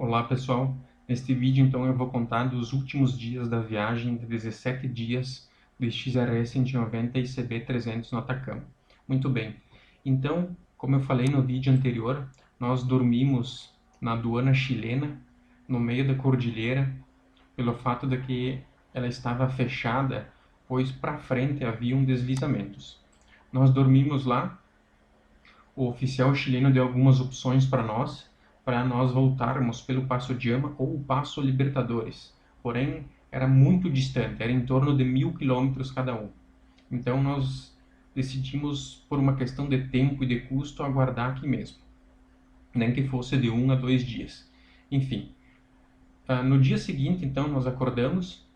Olá pessoal, neste vídeo então eu vou contar dos últimos dias da viagem de 17 dias de XRS 190 e CB300 no Atacama. Muito bem, então como eu falei no vídeo anterior, nós dormimos na aduana chilena, no meio da cordilheira, pelo fato de que ela estava fechada, pois para frente haviam deslizamentos. Nós dormimos lá. O oficial chileno deu algumas opções para nós voltarmos pelo Passo Diama ou o Passo Libertadores. Porém, era muito distante, era em torno de 1.000 quilômetros cada um. Então, nós decidimos, por uma questão de tempo e de custo, aguardar aqui mesmo, nem que fosse de 1 a 2 dias. Enfim, no dia seguinte, então, nós acordamos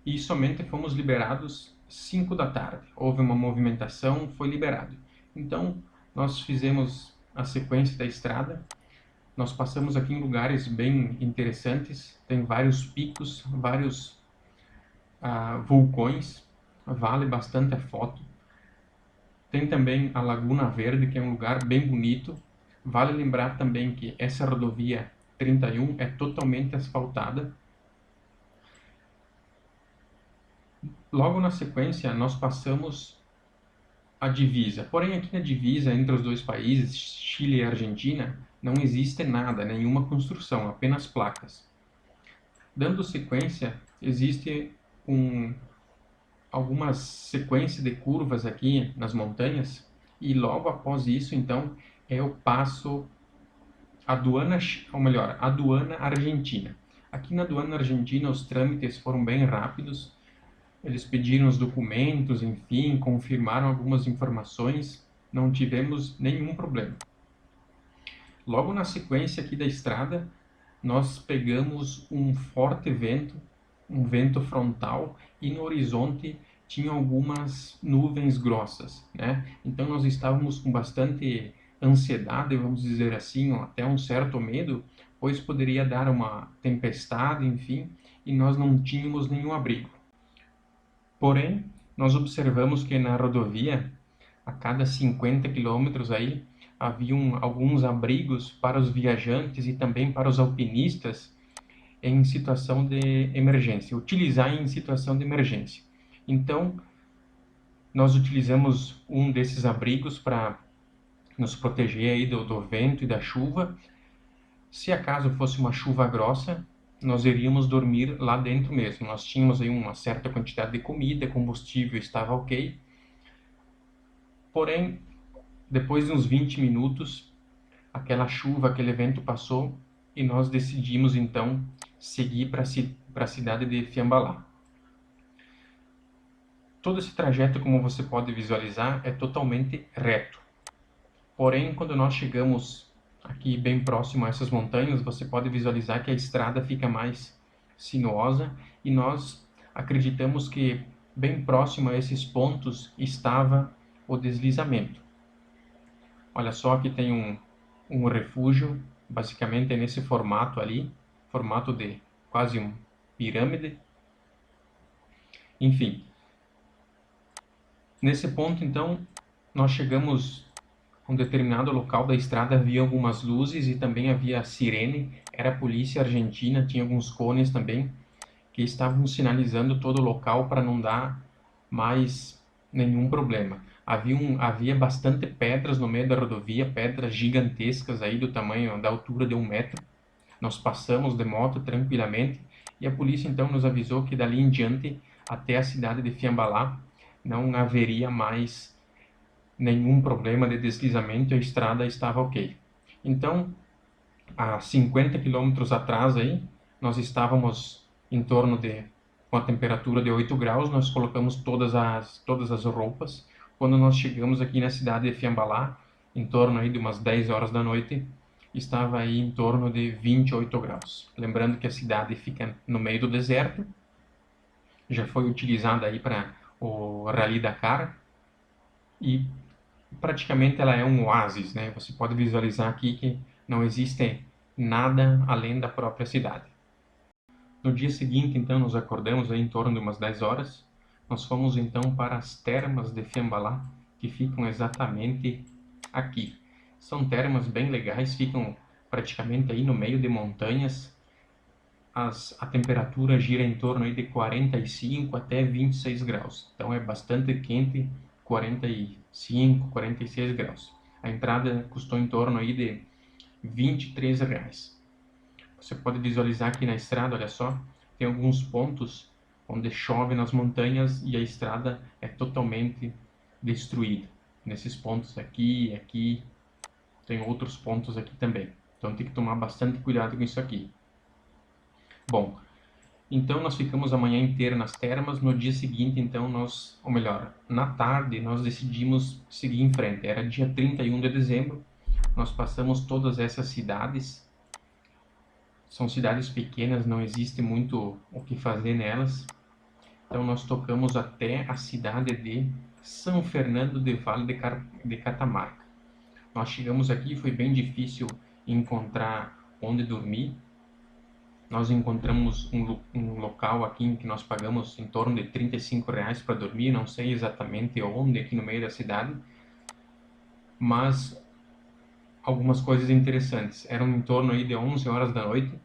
e somente fomos liberados 5 da tarde. Houve uma movimentação, foi liberado. Então, nós fizemos a sequência da estrada. Nós passamos aqui em lugares bem interessantes. Tem vários picos, vários vulcões. Vale bastante a foto. Tem também a Laguna Verde, que é um lugar bem bonito. Vale lembrar também que essa rodovia 31 é totalmente asfaltada. Logo na sequência, nós passamos a divisa. Porém, aqui na divisa entre os dois países, Chile e Argentina, não existe nada, nenhuma construção, apenas placas. Dando sequência, existe algumas sequências de curvas aqui nas montanhas, e logo após isso, então, é o passo aduana, ou melhor, aduana argentina. Aqui na aduana argentina, os trâmites foram bem rápidos. Eles pediram os documentos, enfim, confirmaram algumas informações, não tivemos nenhum problema. Logo na sequência aqui da estrada, nós pegamos um forte vento, um vento frontal, e no horizonte tinha algumas nuvens grossas, né? Então nós estávamos com bastante ansiedade, vamos dizer assim, ou até um certo medo, pois poderia dar uma tempestade, enfim, e nós não tínhamos nenhum abrigo. Porém, nós observamos que na rodovia, a cada 50 quilômetros aí, haviam alguns abrigos para os viajantes e também para os alpinistas em situação de emergência, utilizar em situação de emergência. Então, nós utilizamos um desses abrigos para nos proteger aí do vento e da chuva. Se acaso fosse uma chuva grossa, nós iríamos dormir lá dentro mesmo. Nós tínhamos aí uma certa quantidade de comida, combustível estava ok. Porém, depois de uns 20 minutos, aquela chuva, aquele vento passou e nós decidimos então seguir para a cidade de Fiambalá. Todo esse trajeto, como você pode visualizar, é totalmente reto. Porém, quando nós chegamos aqui bem próximo a essas montanhas, você pode visualizar que a estrada fica mais sinuosa e nós acreditamos que bem próximo a esses pontos estava o deslizamento. Olha só, aqui tem um refúgio, basicamente é nesse formato ali, formato de quase uma pirâmide. Enfim, nesse ponto então, nós chegamos a um determinado local da estrada, havia algumas luzes e também havia sirene, era a polícia argentina, tinha alguns cones também, que estavam sinalizando todo o local para não dar mais nenhum problema. Havia bastante pedras no meio da rodovia, pedras gigantescas aí do tamanho, da altura de 1 metro. Nós passamos de moto tranquilamente e a polícia então nos avisou que dali em diante, até a cidade de Fiambalá, não haveria mais nenhum problema de deslizamento, a estrada estava ok. Então, a 50 quilômetros atrás aí, nós estávamos em torno de, com a temperatura de 8 graus, nós colocamos todas as roupas. Quando nós chegamos aqui na cidade de Fiambalá, em torno aí de umas 10 horas da noite, estava aí em torno de 28 graus. Lembrando que a cidade fica no meio do deserto, já foi utilizada aí para o Rally Dakar, e praticamente ela é um oásis, né? Você pode visualizar aqui que não existe nada além da própria cidade. No dia seguinte, então, nos acordamos aí em torno de umas 10 horas. Nós fomos então para as termas de Fiambalá, que ficam exatamente aqui. São termas bem legais, ficam praticamente aí no meio de montanhas, a temperatura gira em torno aí de 45 até 26 graus. Então é bastante quente, 45, 46 graus. A entrada custou em torno aí de R$ 23. Você pode visualizar aqui na estrada, olha só, tem alguns pontos onde chove nas montanhas e a estrada é totalmente destruída. Nesses pontos aqui, aqui, tem outros pontos aqui também. Então tem que tomar bastante cuidado com isso aqui. Bom, então nós ficamos a manhã inteira nas termas. No dia seguinte, então nós, ou melhor, na tarde nós decidimos seguir em frente. Era dia 31 de dezembro. Nós passamos todas essas cidades. São cidades pequenas, não existe muito o que fazer nelas. Então nós tocamos até a cidade de São Fernando de Vale de Catamarca. Nós chegamos aqui, foi bem difícil encontrar onde dormir. Nós encontramos um local aqui em que nós pagamos em torno de R$ 35 para dormir, não sei exatamente onde, aqui no meio da cidade, mas algumas coisas interessantes. Eram em torno aí de 11 horas da noite,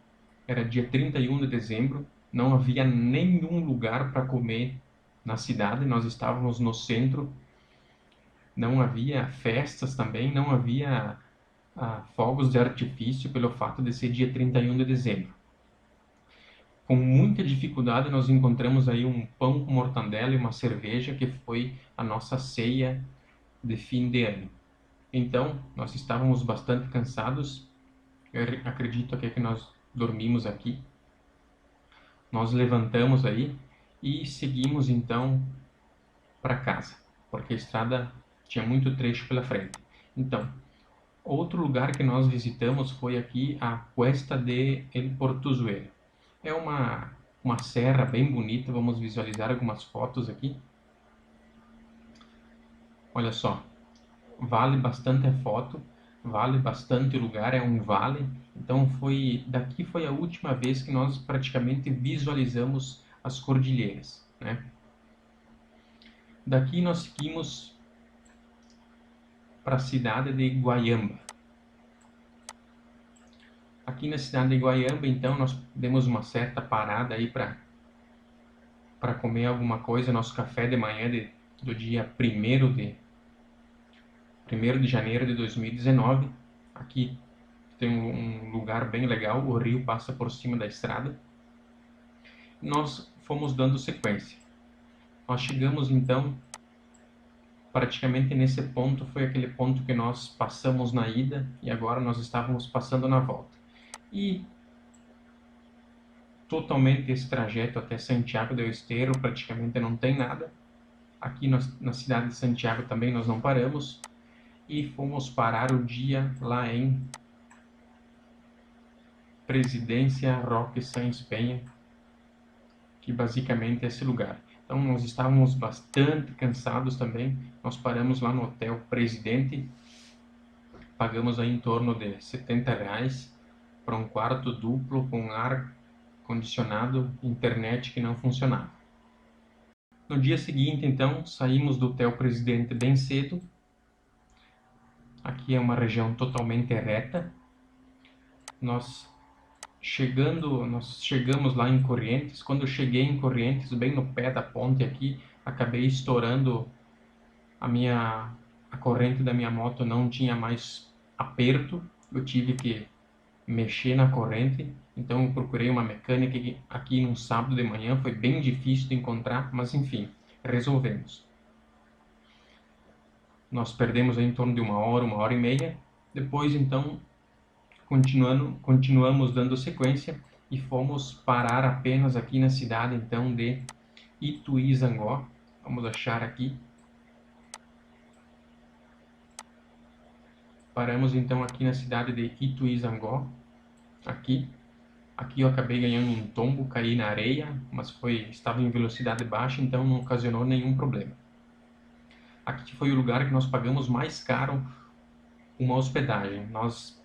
era dia 31 de dezembro, não havia nenhum lugar para comer na cidade, nós estávamos no centro, não havia festas também, não havia fogos de artifício pelo fato de ser dia 31 de dezembro. Com muita dificuldade nós encontramos aí um pão com mortandela e uma cerveja, que foi a nossa ceia de fim de ano. Então, nós estávamos bastante cansados, eu acredito que nós dormimos aqui. Nós levantamos aí e seguimos então para casa, porque a estrada tinha muito trecho pela frente. Então, outro lugar que nós visitamos foi aqui a Cuesta de El Portuzuelo. É uma serra bem bonita, vamos visualizar algumas fotos aqui. Olha só, vale bastante a foto, vale bastante o lugar, é um vale. Então daqui foi a última vez que nós praticamente visualizamos as cordilheiras, né? Daqui nós seguimos para a cidade de Guaiamba. Aqui na cidade de Guaiamba, então, nós demos uma certa parada aí para comer alguma coisa, nosso café de manhã do dia 1º de janeiro de 2019. Aqui tem um lugar bem legal, o rio passa por cima da estrada. Nós fomos dando sequência. Nós chegamos então, praticamente nesse ponto, foi aquele ponto que nós passamos na ida e agora nós estávamos passando na volta. E totalmente esse trajeto até Santiago del Estero praticamente não tem nada. Aqui na cidade de Santiago também nós não paramos e fomos parar o dia lá em Presidência Roque Sáenz Peña, que basicamente é esse lugar. Então nós estávamos bastante cansados também, nós paramos lá no Hotel Presidente, pagamos aí em torno de R$ 70 para um quarto duplo com ar condicionado, internet que não funcionava. No dia seguinte, então, saímos do Hotel Presidente bem cedo. Aqui é uma região totalmente reta. Nós chegamos lá em Corrientes. Quando eu cheguei em Corrientes, bem no pé da ponte aqui, acabei estourando a corrente da minha moto, não tinha mais aperto. Eu tive que mexer na corrente, então eu procurei uma mecânica aqui num sábado de manhã, foi bem difícil de encontrar, mas enfim, resolvemos. Nós perdemos aí em torno de 1 hora e meia, depois então continuamos dando sequência e fomos parar apenas aqui na cidade então de Ituizangó. Vamos achar aqui. Paramos então aqui na cidade de Ituizangó. Aqui eu acabei ganhando um tombo, caí na areia, mas estava em velocidade baixa, então não ocasionou nenhum problema. Aqui foi o lugar que nós pagamos mais caro uma hospedagem. Nós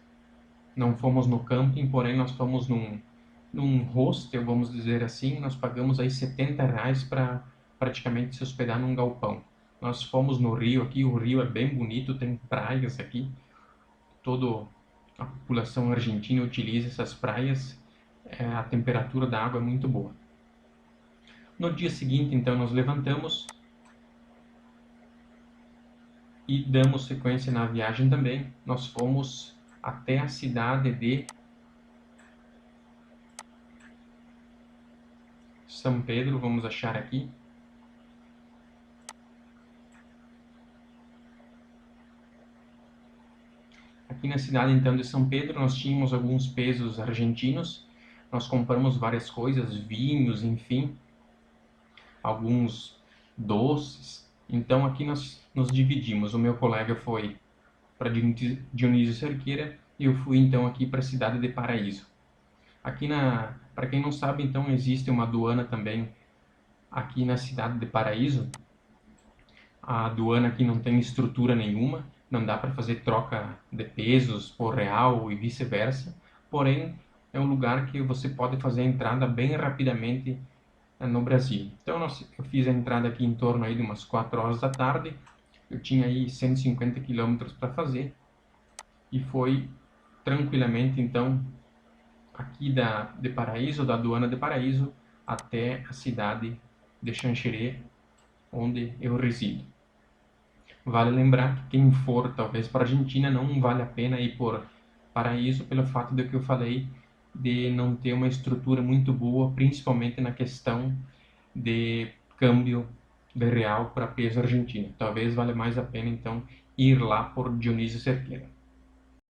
não fomos no camping, porém nós fomos num hostel, vamos dizer assim. Nós pagamos aí R$ 70 para praticamente se hospedar num galpão. Nós fomos no rio aqui, o rio é bem bonito, tem praias aqui, todo a população argentina utiliza essas praias, a temperatura da água é muito boa. No dia seguinte, então, nós levantamos e damos sequência na viagem também. Nós fomos até a cidade de São Pedro, vamos achar aqui. Aqui na cidade, então, de São Pedro, nós tínhamos alguns pesos argentinos. Nós compramos várias coisas, vinhos, enfim, alguns doces. Então, aqui nós nos dividimos. O meu colega foi para Dionísio Cerqueira e eu fui, então, aqui para a cidade de Paraíso. Aqui para quem não sabe, então, existe uma aduana também aqui na cidade de Paraíso. A aduana aqui não tem estrutura nenhuma, não dá para fazer troca de pesos por real e vice-versa, porém é um lugar que você pode fazer a entrada bem rapidamente no Brasil. Então eu fiz a entrada aqui em torno aí de umas 4 horas da tarde, eu tinha aí 150 quilômetros para fazer e foi tranquilamente então aqui de Paraíso, da aduana de Paraíso, até a cidade de Xanxerê, onde eu resido. Vale lembrar que quem for talvez para a Argentina não vale a pena ir por Paraíso pelo fato de que eu falei de não ter uma estrutura muito boa, principalmente na questão de câmbio de real para peso argentino. Talvez valha mais a pena então ir lá por Dionísio Cerqueira.